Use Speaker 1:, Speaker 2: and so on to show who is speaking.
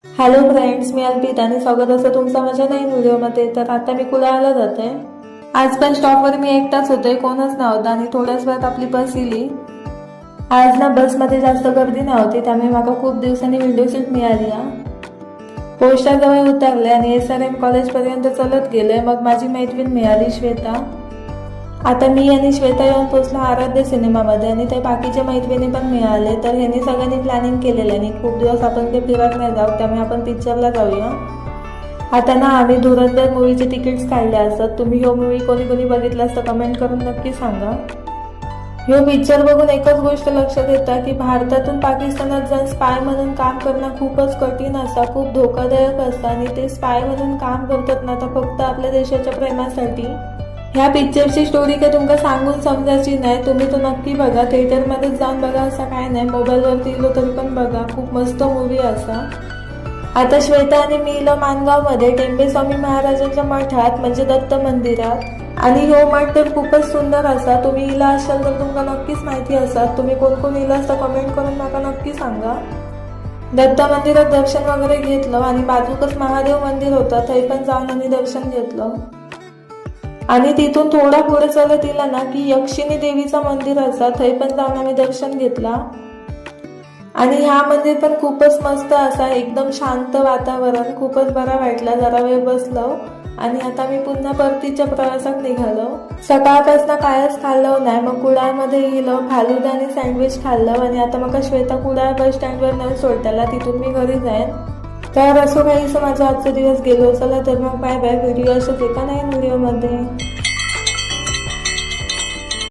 Speaker 1: Hello friends, मी अल्पित आणि स्वागत असं तुमचं माझ्या नवीन व्हिडिओमध्ये. तर आता मी कुडाळला जाते. आज पण स्टॉपवर मी एकटाच होते, कोणच नव्हता आणि थोड्याच वेळात आपली बस इली. आज ना बसमध्ये जास्त गर्दी नव्हती, त्यामुळे मला खूप दिवसांनी विंडो सीट मिळाली. पोस्टाजवळ उतरले आणि SRM कॉलेजपर्यंत चलत गेले. मग माझी मैत्रीण मिळाली, श्वेता. आता मी आणि श्वेता येऊन पोचलो आराध्य सिनेमामध्ये आणि ते बाकीचे मैत्रिणी पण मिळाले. तर ह्यांनी सगळ्यांनी प्लॅनिंग केलेलं आणि खूप दिवस आपण ते फिरत नाही जाऊ, त्यामुळे आपण पिक्चरला जाऊया. आता ना आम्ही धुरंधर मूवीचे तिकीट्स काढले असतात. तुम्ही ह्यो मूवी कोणी कोणी बघितला असतं कमेंट करून नक्की सांगा. ह्यो पिक्चर बघून एकच गोष्ट लक्षात येतं की भारतातून पाकिस्तानात जाऊन स्पाय म्हणून काम करणं खूपच कठीण असतं, खूप धोकादायक असतं आणि ते स्पाय म्हणून काम करतात ना तर फक्त आपल्या देशाच्या प्रेमासाठी. ह्या पिक्चरची स्टोरी काही तुमका सांगून समजायची नाही, तुम्ही तो नक्की बघा. थिएटरमध्ये जाऊन बघा असं काय नाही, मोबाईलवरती इलो तरी पण बघा, खूप मस्त मूवी असा. आता श्वेता आणि मी इलो माणगावमध्ये टेंबे स्वामी महाराजांच्या मठात, म्हणजे दत्त मंदिरात. आणि हो मठ तर खूपच सुंदर असा. तुम्ही इला असाल तर तुमका नक्कीच माहिती असतात. तुम्ही कोण कोण इला असता कमेंट करून मला नक्की सांगा. दत्त मंदिरात दर्शन वगैरे घेतलं आणि बाजूकच महादेव मंदिर होतं, थंय पण जाऊन आम्ही दर्शन घेतलं. आणि तिथून थोडा पुढे चालत गेला ना की यक्षिणी देवीचं मंदिर असा, थंय पण जाऊन आम्ही दर्शन घेतला. आणि ह्या मंदिर पण खूपच मस्त असा, एकदम शांत वातावरण, खूपच बरा वाटला. जरा वेळ बसलो आणि आता मी पुन्हा परतीच्या प्रवासात निघालो. सकाळपासून कायच खाल्लं नाही, मग कुडाळमध्ये गेलो, फालुदा आणि सँडविच खाल्लं आणि आता मग श्वेता कुडाळ बस स्टँडवर न सोडताला, तिथून मी घरी जाईन. तर असं काहीसं माझा आजचा दिवस गेलो. चला तर मग बाय बाय. व्हिडिओ असंच एका नवीन व्हिडिओमध्ये.